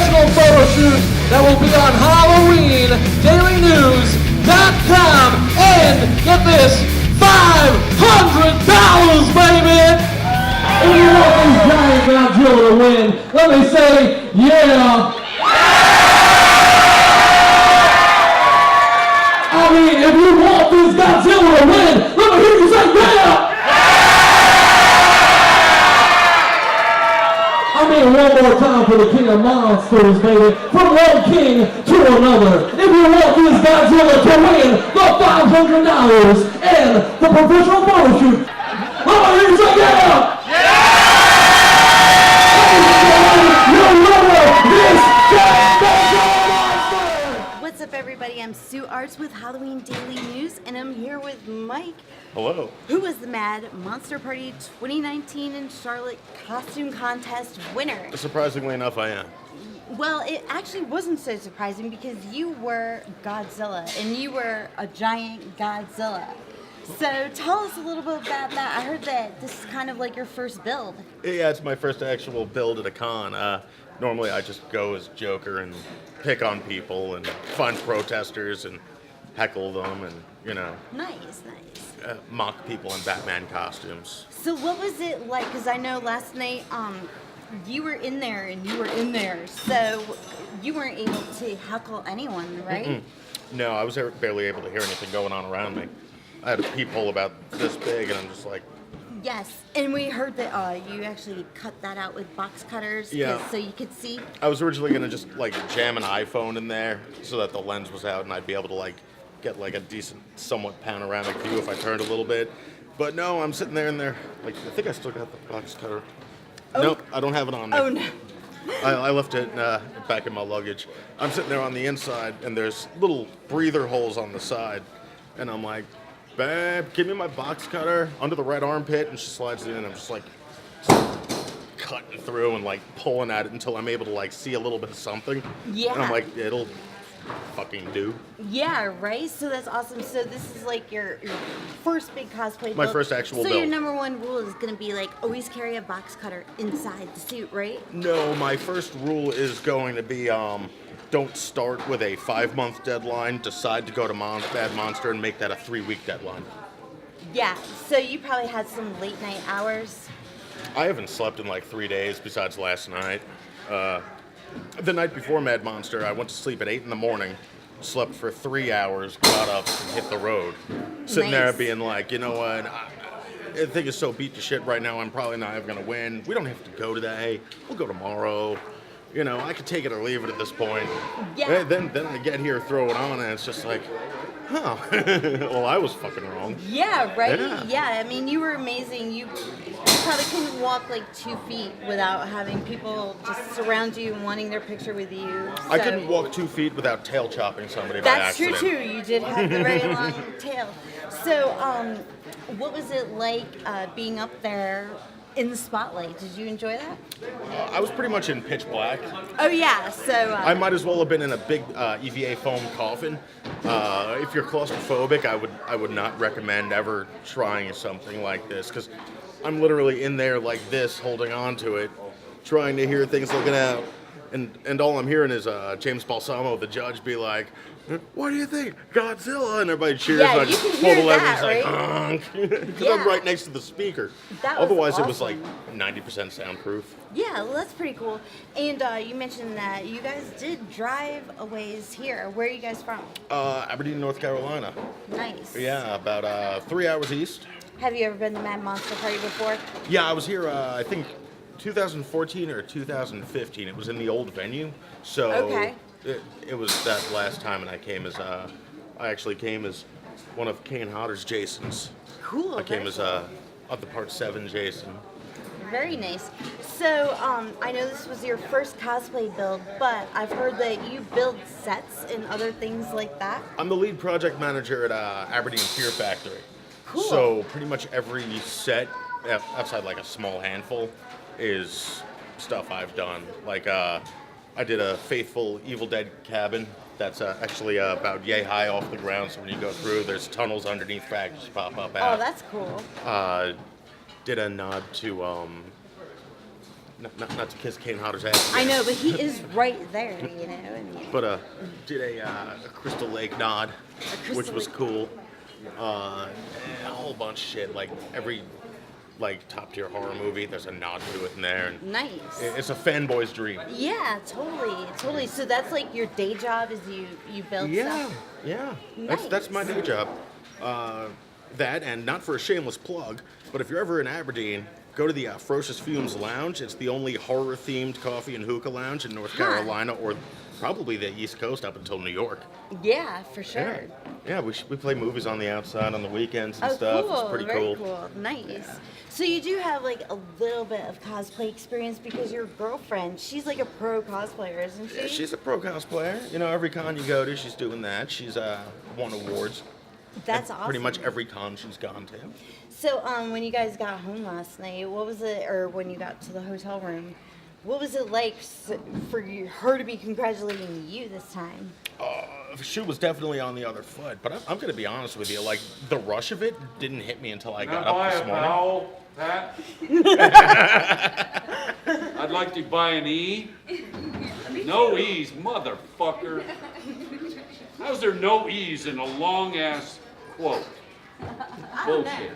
professional photo shoot that will be on HalloweenDailyNews.com. And get this, $500, baby! If you want this giant Godzilla to win, let me say, yeah! I mean, if you want this Godzilla to win, let me hear you say, yeah! I mean, one more time for the king of monsters, baby. From one king to another. If you want this Godzilla to win the $500 and the professional photo shoot, let me hear you say, yeah! What's up, everybody? I'm Sue Arts with Halloween Daily News, and I'm here with Mike. Hello. Who was the Mad Monster Party 2019 in Charlotte Costume Contest winner. Surprisingly enough, I am. Well, it actually wasn't so surprising because you were Godzilla, and you were a giant Godzilla. So tell us a little bit about that. I heard that this is kind of like your first build. Yeah, it's my first actual build at a con. Normally I just go as Joker and pick on people and find protesters and heckle them and, Nice. mock people in Batman costumes. So what was it like? Because I know last night you were in there and you were in there, so you weren't able to heckle anyone, right? Mm-mm. No, I was barely able to hear anything going on around me. I had a peephole about this big, and I'm just like... Yes, and we heard that you actually cut that out with box cutters, so you could see. I was originally going to just, jam an iPhone in there so that the lens was out and I'd be able to, get, a decent, somewhat panoramic view if I turned a little bit. But no, I'm sitting there and there. I think I still got the box cutter. Oh. Nope, I don't have it on me. Oh, no. I left it back in my luggage. I'm sitting there on the inside, and there's little breather holes on the side. And I'm like, babe, give me my box cutter under the right armpit. And she slides it in, and I'm just cutting through and pulling at it until I'm able to see a little bit of something. Yeah. And I'm like, it'll fucking do. Yeah, right? So that's awesome. So this is your first big cosplay build. My first actual build. So your number one rule is going to be always carry a box cutter inside the suit, right? No, my first rule is going to be don't start with a 5-month deadline. Decide to go to Bad Monster and make that a 3-week deadline. Yeah, so you probably had some late night hours. I haven't slept in 3 days besides last night. The night before Mad Monster, I went to sleep at 8 in the morning, slept for 3 hours, got up, and hit the road. Sitting there being like, you know what, I think it's so beat to shit right now, I'm probably not even going to win. We don't have to go today. We'll go tomorrow. I could take it or leave it at this point. Yeah. Then I get here, throw it on, and it's just like, oh, well, I was fucking wrong. Yeah, right? Yeah. I mean, you were amazing. You probably couldn't walk 2 feet without having people just surround you and wanting their picture with you. I couldn't walk 2 feet without tail chopping somebody by That's accident. true, too. You did have the very long tail. So, what was it like being up there in the spotlight? Did you enjoy that? I was pretty much in pitch black. Oh, yeah. So I might as well have been in a big EVA foam coffin. If you're claustrophobic, I would not recommend ever trying something like this, because I'm literally in there like this, holding on to it, trying to hear things looking out, and all I'm hearing is James Balsamo, the judge, be like, "What do you think, Godzilla?" And everybody cheers. Yeah, and I you just can pull hear the lever that, and it's like, because I'm right next to the speaker. That was Otherwise, it was awesome. 90% soundproof. Yeah, well, that's pretty cool. And you mentioned that you guys did drive a ways here. Where are you guys from? Aberdeen, North Carolina. Nice. Yeah, about 3 hours east. Have you ever been to Mad Monster Party before? Yeah, I was here, I think, 2014 or 2015. It was in the old venue. So Okay. it was that last time, and I actually came as one of Kane Hodder's Jasons. Cool. I came very as cool. of the part 7 Jason. Very nice. So, I know this was your first cosplay build, but I've heard that you build sets and other things like that. I'm the lead project manager at Aberdeen Fear Factory. Cool. So pretty much every set, outside a small handful, is stuff I've done. I did a Faithful Evil Dead cabin that's actually about yay high off the ground, so when you go through, there's tunnels underneath fractures pop up out. Oh, that's cool. Did a nod to not to kiss Kane Hodder's ass. I know, but he is right there, you know. I mean, But did a Crystal Lake nod, which was cool. And a whole bunch of shit, like every top tier horror movie, there's a nod to it in there. And nice. It's a fanboy's dream. Yeah, totally. So that's like your day job is you build stuff? Yeah. Nice. That's my day job. That, and not for a shameless plug, but if you're ever in Aberdeen, go to the Ferocious Fumes Lounge. It's the only horror-themed coffee and hookah lounge in North Carolina, or probably the East Coast up until New York. Yeah, for sure. Yeah, we play movies on the outside on the weekends and stuff. Cool. It's pretty Very cool. Nice. Yeah. So you do have like a little bit of cosplay experience because your girlfriend, she's like a pro cosplayer, isn't she? Yeah, she's a pro cosplayer. You know, every con you go to, she's doing that. She's won awards. That's at awesome. Pretty much every con she's gone to. So when you guys got home last night, what was it, or when you got to the hotel room, what was it like for her to be congratulating you this time? She was definitely on the other foot, but I'm going to be honest with you. Like, the rush of it didn't hit me until I got up this morning. Vowel, Pat? I'd like to buy an E. No E's, motherfucker. How's there no E's in a long-ass quote? Bullshit.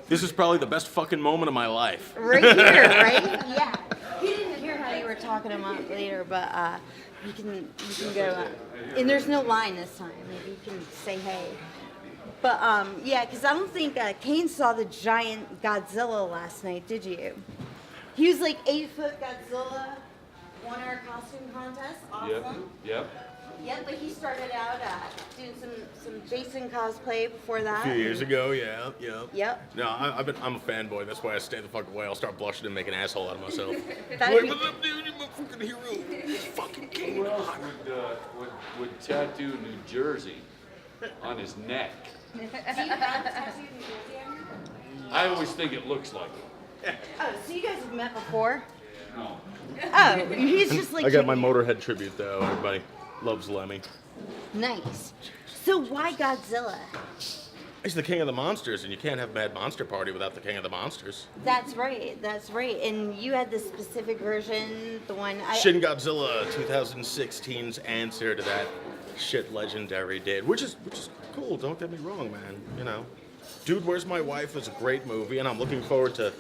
This is probably the best fucking moment of my life. Right here, right? Yeah. He didn't hear how you were talking him up later, but you can go, and there's no line this time. Maybe you can say hey. But yeah, because I don't think Kane saw the giant Godzilla last night, did you? He was like 8-foot Godzilla, won our costume contest. Awesome. Yep. Yeah, but he started out doing some Jason cosplay before that. A few years ago, yeah. Yep. No, I'm a fanboy. That's why I stay the fuck away. I'll start blushing and make an asshole out of myself. That'd be- What's up, dude? You're my fucking hero. It's fucking King. Who else would tattoo New Jersey on his neck? Do you have a tattoo in New Jersey on you? I always think it looks like it. Oh, so you guys have met before? No. Oh, he's just like... I got my Motorhead tribute, though. Everybody loves Lemmy. Nice. So why Godzilla? He's the king of the monsters, and you can't have Mad Monster Party without the king of the monsters. That's right. And you had the specific version, the one... Shin Godzilla 2016's answer to that shit Legendary did, which is cool. Don't get me wrong, man. You know, Dude, Where's My Wife is a great movie, and I'm looking forward to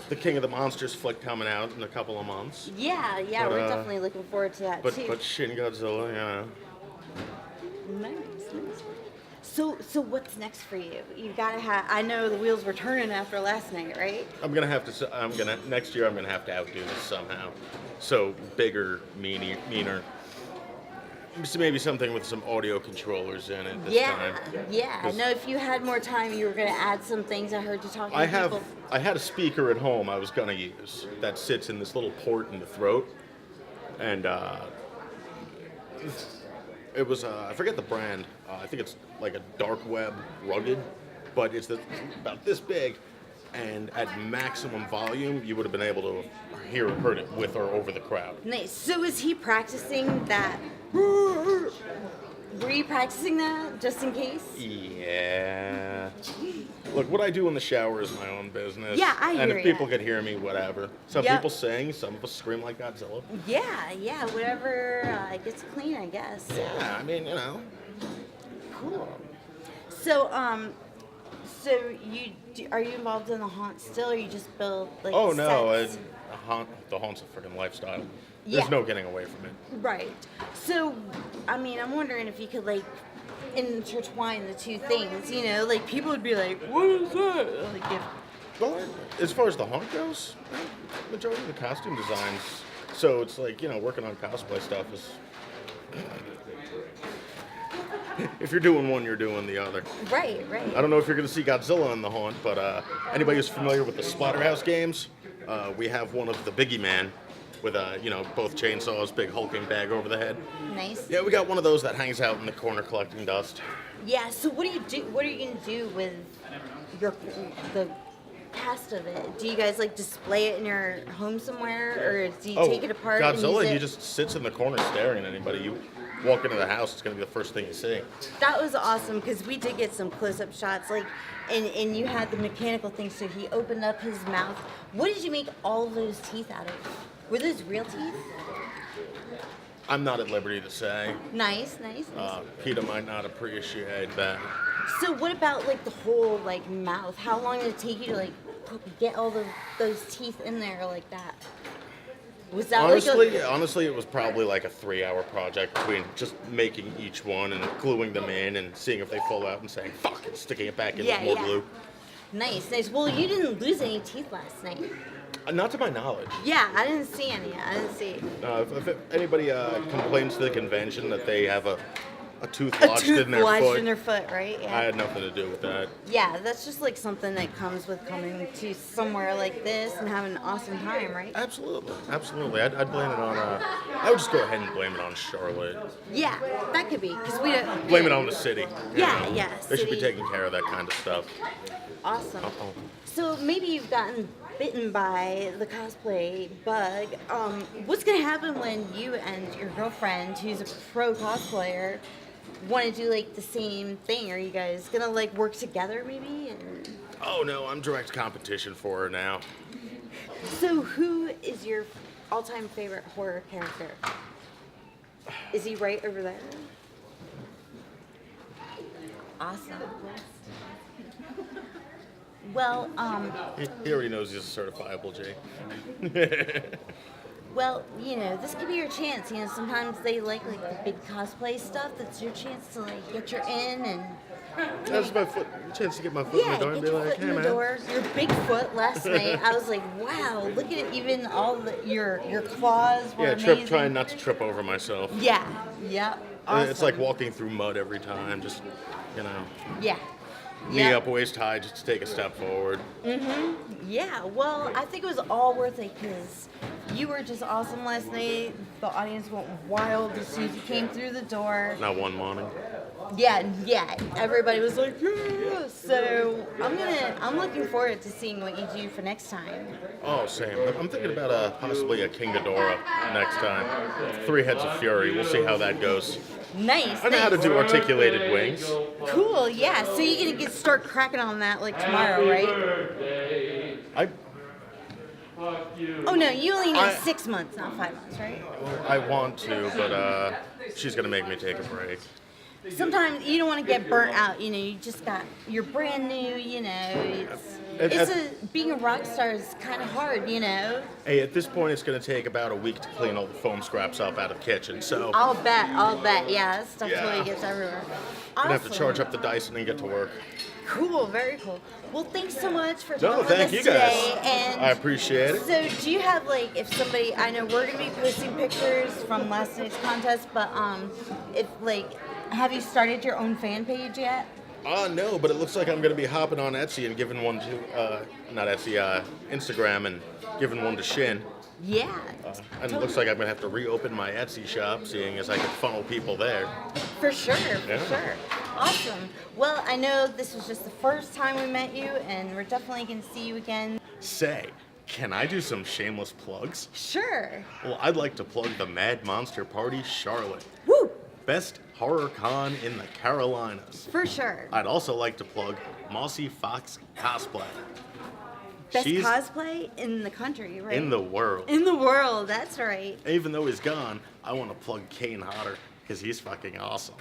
the King of the Monsters flick coming out in a couple of months. Yeah, But, we're definitely looking forward to that too. But Shin Godzilla, yeah. Nice. So what's next for you? You gotta have. I know the wheels were turning after last night, right? Next year I'm gonna have to outdo this somehow. So bigger, meaner. So maybe something with some audio controllers in it this time. Yeah. I know if you had more time, you were gonna add some things. I heard you talking to people. I had a speaker at home I was gonna use that sits in this little port in the throat, and it was I forget the brand. I think it's like a dark web rugged, but it's about this big, and at maximum volume you would have been able to heard it with or over the crowd. Nice. So is he practicing that? Were you practicing that just in case? Yeah. Look, what I do in the shower is my own business. Yeah, I hear And if people ya. could hear me, whatever. Some Yep. people sing, some of us scream like Godzilla. Yeah. Whatever gets clean, I guess. Yeah, I mean, you know. Cool. So are you involved in the haunt still, or you just build like? Oh no, sets? the haunt's a freaking lifestyle. Yeah. There's no getting away from it. Right. So, I mean, I'm wondering if you could like intertwine the two things. You know, like people would be like, "What is that?" Like if Well, as far as the haunt goes, majority of the costume designs. So it's like, you know, working on cosplay stuff is. If you're doing one, you're doing the other. Right. I don't know if you're going to see Godzilla in the haunt, but anybody who's familiar with the Splatterhouse games, we have one of the Biggie Man with both chainsaws, big hulking bag over the head. Nice. Yeah, we got one of those that hangs out in the corner collecting dust. Yeah. So what do you do? What are you gonna do with the cast of it? Do you guys like display it in your home somewhere, or do you take it apart? Godzilla, and use he it? just sits in the corner staring at anybody. walk into the house, it's going to be the first thing you see. That was awesome because we did get some close-up shots, like, and you had the mechanical thing. So he opened up his mouth. What did you make all those teeth out of? Were those real teeth? I'm not at liberty to say. Nice. Peter might not appreciate that. So what about like the whole like mouth? How long did it take you to like get all those teeth in there like that? Was that Honestly, it was probably like a 3-hour project between just making each one and gluing them in and seeing if they fall out and saying fuck and sticking it back in with more glue. Nice. Well, you didn't lose any teeth last night. Not to my knowledge. Yeah, I didn't see any. If anybody complains to the convention that they have a tooth lodged in their foot, right? Yeah. I had nothing to do with that. Yeah, that's just like something that comes with coming to somewhere like this and having an awesome time, right? Absolutely. I'd blame it on. I would just go ahead and blame it on Charlotte. Yeah, that could be because we don't blame it on the city. Yeah. They should be taking care of that kind of stuff. Awesome. So maybe you've gotten bitten by the cosplay bug. What's gonna happen when you and your girlfriend, who's a pro cosplayer, want to do like the same thing? Are you guys gonna like work together maybe? Oh no, I'm direct competition for her now. So who is your all-time favorite horror character? Is he right over there? Awesome. Well, he already knows he's a certifiable J. Well, this could be your chance. Sometimes they like the big cosplay stuff. That's your chance to like get your in and. That's my chance to get my foot in the door and be like, hey man. Door. Your big foot last night. I was like, wow, look at it. Even all your claws were amazing. Trying not to trip over myself. Yeah. Awesome. It's like walking through mud every time. Just Yeah. Knee up, waist high, just to take a step forward. Yeah, well, I think it was all worth it because you were just awesome last night. The audience went wild as soon as you came through the door. Not one morning. Yeah. Everybody was like, yeah. So I'm looking forward to seeing what you do for next time. Oh, same. I'm thinking about possibly a King Ghidorah next time. 3 Heads of Fury. We'll see how that goes. Nice. I know how to do articulated wings. Cool. Yeah. So you're gonna start cracking on that like tomorrow, right? Oh no, you only need 6 months, not 5 months, right? I want to, but she's gonna make me take a break. Sometimes you don't want to get burnt out. You're brand new. Being a rock star is kind of hard. Hey, at this point, it's gonna take about a week to clean all the foam scraps up out of the kitchen. So I'll bet. Yeah, that stuff totally gets everywhere. I'm gonna have to charge up the Dyson and get to work. Cool, very cool. Well, thanks so much for coming with thank us you today. guys. And I appreciate it. So, do you have if somebody? I know we're gonna be posting pictures from last night's contest, but have you started your own fan page yet? No, but it looks like I'm going to be hopping on Etsy and giving one to, not Etsy, Instagram and giving one to Shin. Yeah. And it looks like I'm going to have to reopen my Etsy shop, seeing as I can funnel people there. For sure. Awesome. Well, I know this was just the first time we met you, and we're definitely going to see you again. Say, can I do some shameless plugs? Sure. Well, I'd like to plug the Mad Monster Party Charlotte. Woo! Best horror con in the Carolinas. For sure. I'd also like to plug Mossy Fox Cosplay. Best cosplay in the country, right? In the world. In the world, that's right. Even though he's gone, I want to plug Kane Hodder because he's fucking awesome.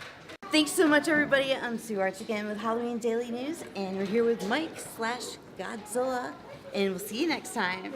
Thanks so much, everybody. I'm Sue Arts again with Halloween Daily News, and we're here with Mike /Godzilla, and we'll see you next time.